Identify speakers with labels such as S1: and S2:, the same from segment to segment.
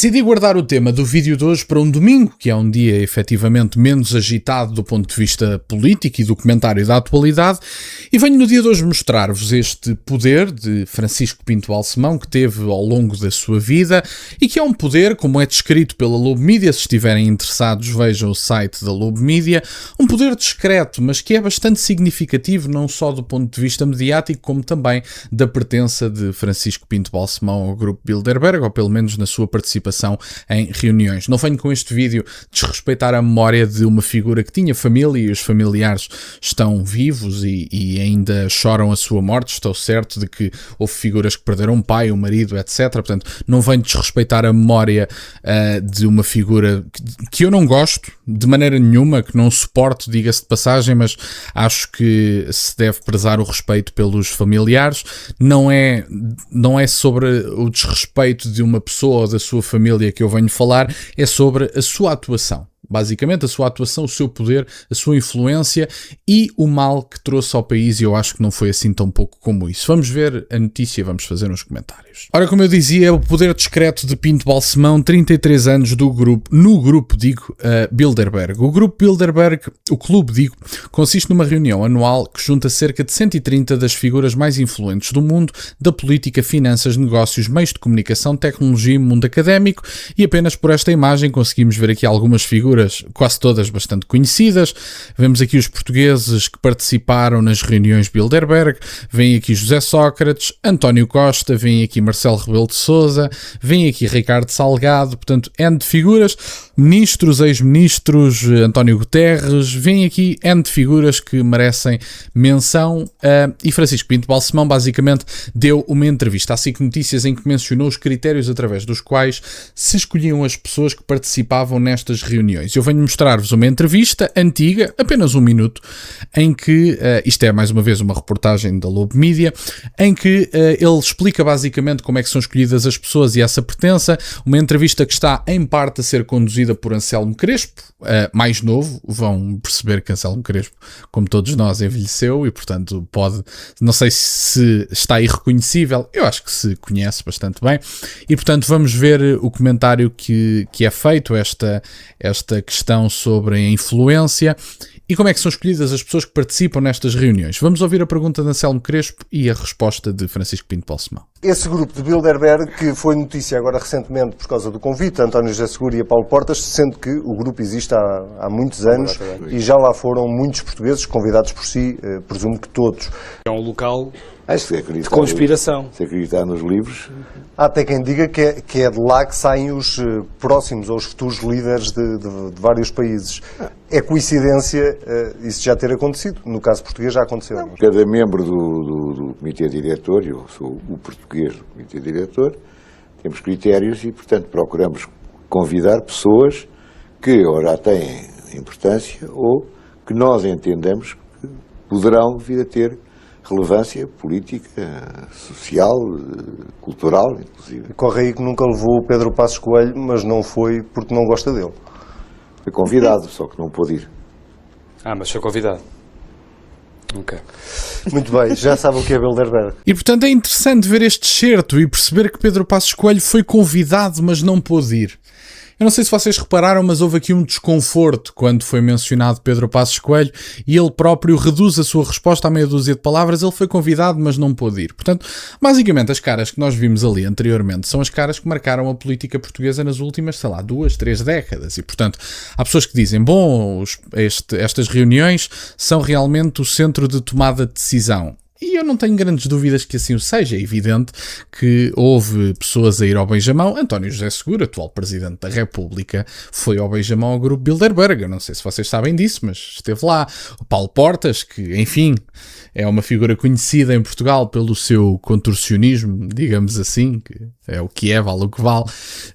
S1: Decidi guardar o tema do vídeo de hoje para um domingo, que é um dia efetivamente menos agitado do ponto de vista político e do comentário da atualidade, e venho no dia de hoje mostrar-vos este poder de Francisco Pinto Balsemão que teve ao longo da sua vida e que é um poder, como é descrito pela Lobo Media. Se estiverem interessados, vejam o site da Lobo Media, um poder discreto, mas que é bastante significativo, não só do ponto de vista mediático, como também da pertença de Francisco Pinto Balsemão ao grupo Bilderberg, ou pelo menos na sua participação em reuniões. Não venho com este vídeo desrespeitar a memória de uma figura que tinha família e os familiares estão vivos e ainda choram a sua morte. Estou certo de que houve figuras que perderam um pai, um marido, etc. Portanto, não venho desrespeitar a memória de uma figura que eu não gosto de maneira nenhuma, que não suporto, diga-se de passagem, mas acho que se deve prezar o respeito pelos familiares. Não é sobre o desrespeito de uma pessoa ou da sua família que eu venho falar, é sobre a sua atuação. Basicamente, a sua atuação, o seu poder, a sua influência e o mal que trouxe ao país, e eu acho que não foi assim tão pouco como isso. Vamos ver a notícia e vamos fazer uns comentários. Ora, como eu dizia, o poder discreto de Pinto Balsemão, 33 anos no grupo Bilderberg. O grupo Bilderberg, o clube, consiste numa reunião anual que junta cerca de 130 das figuras mais influentes do mundo, da política, finanças, negócios, meios de comunicação, tecnologia e mundo académico, e apenas por esta imagem conseguimos ver aqui algumas figuras, quase todas bastante conhecidas. Vemos aqui os portugueses que participaram nas reuniões Bilderberg, vem aqui José Sócrates, António Costa, vem aqui Marcelo Rebelo de Sousa, vem aqui Ricardo Salgado, portanto, N de figuras, ministros, ex-ministros, António Guterres, vem aqui N de figuras que merecem menção, e Francisco Pinto Balsemão basicamente deu uma entrevista à SIC Notícias em que mencionou os critérios através dos quais se escolhiam as pessoas que participavam nestas reuniões. Eu venho mostrar-vos uma entrevista antiga, apenas um minuto, em que, isto é mais uma vez uma reportagem da Lobo Media, em que ele explica basicamente como é que são escolhidas as pessoas e essa pertença. Uma entrevista que está em parte a ser conduzida por Anselmo Crespo, mais novo. Vão perceber que Anselmo Crespo, como todos nós, envelheceu e portanto pode, não sei se está irreconhecível, eu acho que se conhece bastante bem, e portanto vamos ver o comentário que é feito, esta questão sobre a influência e como é que são escolhidas as pessoas que participam nestas reuniões. Vamos ouvir a pergunta de Anselmo Crespo e a resposta de Francisco Pinto Balsemão.
S2: Esse grupo de Bilderberg, que foi notícia agora recentemente por causa do convite, António José Seguro e a Paulo Portas, sendo que o grupo existe há muitos anos e já lá foram muitos portugueses convidados por si, presumo que todos.
S3: É um local
S4: de
S3: conspiração.
S4: Se acreditar nos livros.
S2: Há até quem diga que é de lá que saem os próximos ou os futuros líderes de vários países. É coincidência isso já ter acontecido? No caso português já aconteceu.
S4: Não. Cada membro do comitê diretor, eu sou o português do comitê diretor, temos critérios e, portanto, procuramos convidar pessoas que ou já têm importância ou que nós entendamos que poderão vir a ter relevância política, social, cultural, inclusive.
S2: Corre aí que nunca levou o Pedro Passos Coelho, mas não foi porque não gosta dele.
S4: Foi convidado, só que não pôde ir.
S3: Mas foi convidado. Ok.
S2: Muito bem, já sabe o que é Bilderberg.
S1: E portanto é interessante ver este excerto e perceber que Pedro Passos Coelho foi convidado, mas não pôde ir. Eu não sei se vocês repararam, mas houve aqui um desconforto quando foi mencionado Pedro Passos Coelho e ele próprio reduz a sua resposta a meia dúzia de palavras. Ele foi convidado, mas não pôde ir. Portanto, basicamente, as caras que nós vimos ali anteriormente são as caras que marcaram a política portuguesa nas últimas, 2, 3 décadas. E, portanto, há pessoas que dizem, estas reuniões são realmente o centro de tomada de decisão. E eu não tenho grandes dúvidas que assim o seja. É evidente que houve pessoas a ir ao beijamão. António José Seguro, atual Presidente da República, foi ao beijamão ao grupo Bilderberg. Eu não sei se vocês sabem disso, mas esteve lá. O Paulo Portas, que, enfim, é uma figura conhecida em Portugal pelo seu contorcionismo, digamos assim, que é o que é, vale o que vale,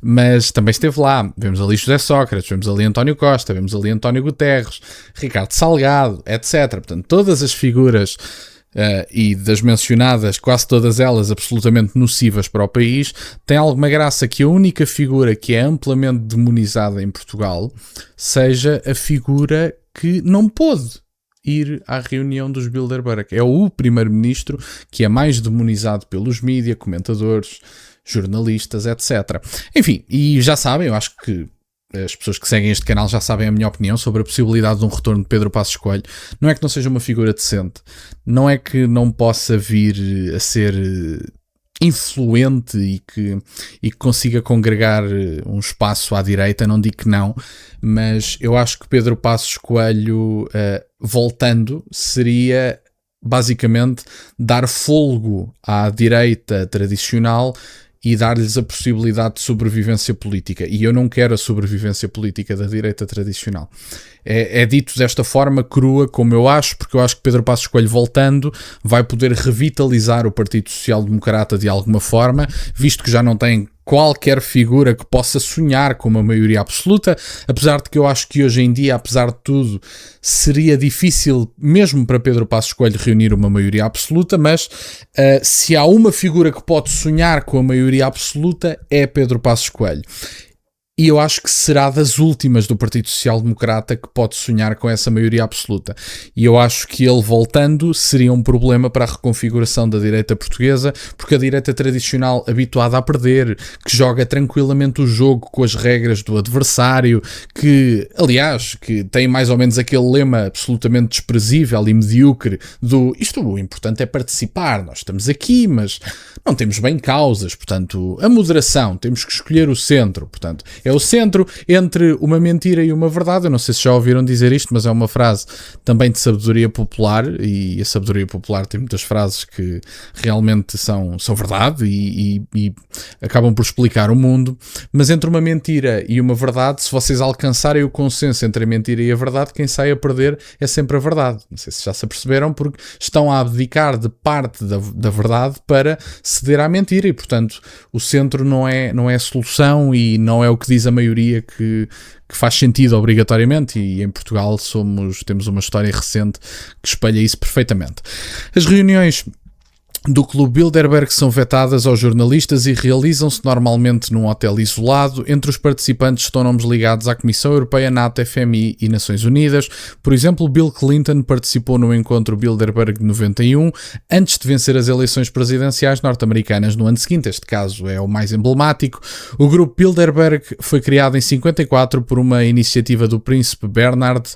S1: mas também esteve lá. Vemos ali José Sócrates, vemos ali António Costa, vemos ali António Guterres, Ricardo Salgado, etc. Portanto, todas as figuras e das mencionadas, quase todas elas absolutamente nocivas para o país, tem alguma graça que a única figura que é amplamente demonizada em Portugal seja a figura que não pôde ir à reunião dos Bilderberg. É o primeiro-ministro que é mais demonizado pelos mídias, comentadores, jornalistas, etc. Enfim, e já sabem, eu acho que as pessoas que seguem este canal já sabem a minha opinião sobre a possibilidade de um retorno de Pedro Passos Coelho. Não é que não seja uma figura decente, não é que não possa vir a ser influente e que consiga congregar um espaço à direita, não digo que não, mas eu acho que Pedro Passos Coelho, voltando, seria basicamente dar fôlego à direita tradicional e dar-lhes a possibilidade de sobrevivência política. E eu não quero a sobrevivência política da direita tradicional. É dito desta forma crua, como eu acho, porque eu acho que Pedro Passos Coelho, voltando, vai poder revitalizar o Partido Social Democrata de alguma forma, visto que já não tem qualquer figura que possa sonhar com uma maioria absoluta, apesar de que eu acho que hoje em dia, apesar de tudo, seria difícil mesmo para Pedro Passos Coelho reunir uma maioria absoluta, mas se há uma figura que pode sonhar com a maioria absoluta, é Pedro Passos Coelho. E eu acho que será das últimas do Partido Social Democrata que pode sonhar com essa maioria absoluta. E eu acho que ele voltando seria um problema para a reconfiguração da direita portuguesa, porque a direita tradicional, habituada a perder, que joga tranquilamente o jogo com as regras do adversário, que, aliás, que tem mais ou menos aquele lema absolutamente desprezível e medíocre do o importante é participar, nós estamos aqui, mas não temos bem causas, portanto, a moderação, temos que escolher o centro, portanto, é o centro entre uma mentira e uma verdade. Eu não sei se já ouviram dizer isto, mas é uma frase também de sabedoria popular, e a sabedoria popular tem muitas frases que realmente são verdade e acabam por explicar o mundo. Mas entre uma mentira e uma verdade, se vocês alcançarem o consenso entre a mentira e a verdade, quem sai a perder é sempre a verdade. Não sei se já se aperceberam, porque estão a abdicar de parte da verdade para ceder à mentira, e portanto o centro não é a solução e não é o que diz a maioria que faz sentido obrigatoriamente, e em Portugal temos uma história recente que espelha isso perfeitamente. As reuniões do Clube Bilderberg são vetadas aos jornalistas e realizam-se normalmente num hotel isolado. Entre os participantes estão nomes ligados à Comissão Europeia, NATO, FMI e Nações Unidas. Por exemplo, Bill Clinton participou no encontro Bilderberg de 91, antes de vencer as eleições presidenciais norte-americanas no ano seguinte. Este caso é o mais emblemático. O grupo Bilderberg foi criado em 54 por uma iniciativa do príncipe Bernhard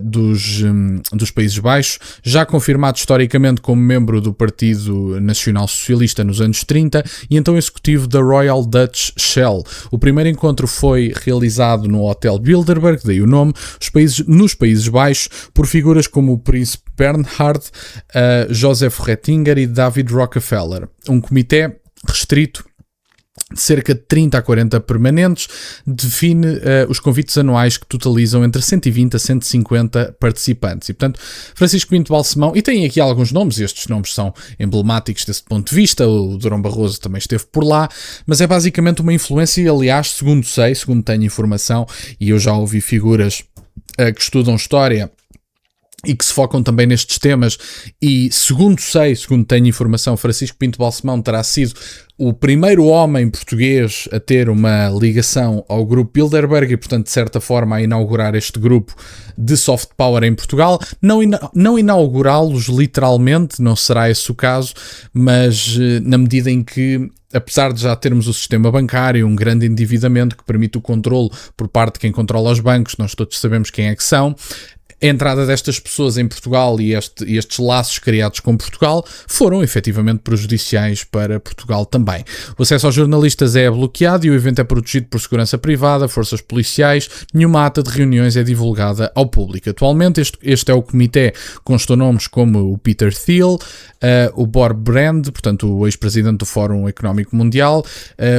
S1: dos Países Baixos, já confirmado historicamente como membro do Partido Nacional Socialista nos anos 30 e então executivo da Royal Dutch Shell. O primeiro encontro foi realizado no Hotel Bilderberg, daí o nome, nos Países Baixos, por figuras como o príncipe Bernhard, Joseph Ratzinger e David Rockefeller. Um comitê restrito de cerca de 30 a 40 permanentes define os convites anuais, que totalizam entre 120 a 150 participantes. E, portanto, Francisco Pinto Balsemão, e tem aqui alguns nomes, estes nomes são emblemáticos desse ponto de vista, o Durão Barroso também esteve por lá, mas é basicamente uma influência, e, aliás, segundo tenho informação, e eu já ouvi figuras que estudam história e que se focam também nestes temas, e segundo tenho informação, Francisco Pinto Balsemão terá sido o primeiro homem português a ter uma ligação ao grupo Bilderberg e, portanto, de certa forma, a inaugurar este grupo de soft power em Portugal. Não inaugurá-los literalmente, não será esse o caso, mas na medida em que, apesar de já termos o sistema bancário, um grande endividamento que permite o controle por parte de quem controla os bancos, nós todos sabemos quem é que são, a entrada destas pessoas em Portugal e estes laços criados com Portugal foram efetivamente prejudiciais para Portugal também. O acesso aos jornalistas é bloqueado e o evento é protegido por segurança privada, forças policiais, nenhuma ata de reuniões é divulgada ao público. Atualmente este é o comitê, constam nomes como o Peter Thiel, o Bob Brand, portanto o ex-presidente do Fórum Económico Mundial,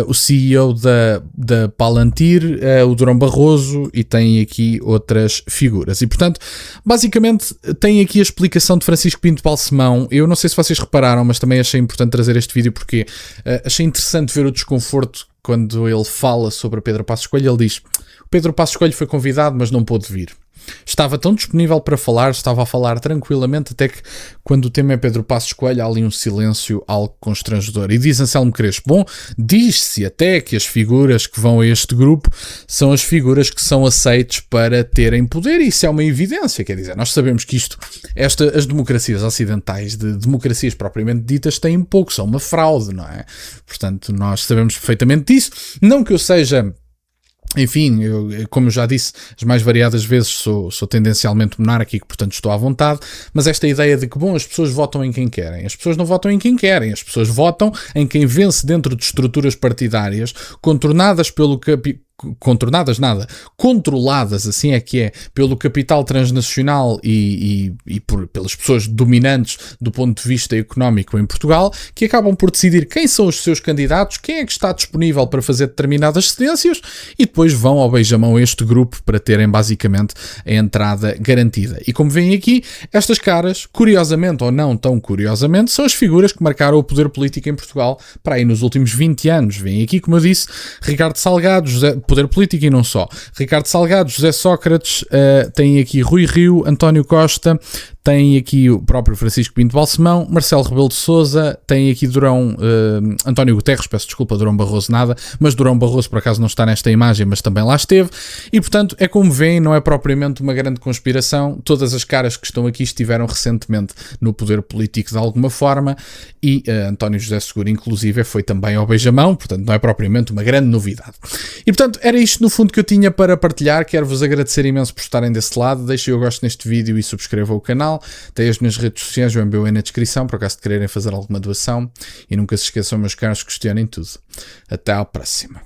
S1: o CEO da Palantir, o Durão Barroso, e tem aqui outras figuras. E, portanto, basicamente tem aqui a explicação de Francisco Pinto Balsemão. Eu não sei se vocês repararam, mas também achei importante trazer este vídeo porque achei interessante ver o desconforto quando ele fala sobre Pedro Passos Coelho. Ele diz: o Pedro Passos Coelho foi convidado, mas não pôde vir. Estava tão disponível para falar, estava a falar tranquilamente, até que quando o tema é Pedro Passos Coelho há ali um silêncio algo constrangedor. E diz Anselmo Crespo, bom, diz-se até que as figuras que vão a este grupo são as figuras que são aceites para terem poder, e isso é uma evidência, quer dizer, nós sabemos que as democracias ocidentais, de democracias propriamente ditas, têm pouco, são uma fraude, não é? Portanto, nós sabemos perfeitamente disso, não que eu seja... Enfim, como eu já disse, as mais variadas vezes sou tendencialmente monárquico, portanto estou à vontade, mas esta ideia de que, bom, as pessoas votam em quem querem. As pessoas não votam em quem querem, as pessoas votam em quem vence dentro de estruturas partidárias contornadas controladas, assim é que é, pelo capital transnacional e pelas pessoas dominantes do ponto de vista económico em Portugal, que acabam por decidir quem são os seus candidatos, quem é que está disponível para fazer determinadas cedências, e depois vão ao beijamão este grupo para terem basicamente a entrada garantida. E como veem aqui, estas caras, curiosamente ou não tão curiosamente, são as figuras que marcaram o poder político em Portugal para aí nos últimos 20 anos. Veem aqui, como eu disse, Ricardo Salgado, poder político e não só. Ricardo Salgado, José Sócrates, tem aqui Rui Rio, António Costa, tem aqui o próprio Francisco Pinto Balsemão, Marcelo Rebelo de Sousa, tem aqui António Guterres, peço desculpa, Durão Barroso nada, mas Durão Barroso por acaso não está nesta imagem, mas também lá esteve, e portanto é como veem, não é propriamente uma grande conspiração, todas as caras que estão aqui estiveram recentemente no poder político de alguma forma, e António José Seguro inclusive foi também ao beijamão, portanto não é propriamente uma grande novidade. E portanto era isto no fundo que eu tinha para partilhar, quero-vos agradecer imenso por estarem desse lado, deixem o gosto neste vídeo e subscrevam o canal. Tem as minhas redes sociais, o MBA na descrição, por acaso de quererem fazer alguma doação. E nunca se esqueçam, meus caros, questionem tudo. Até à próxima.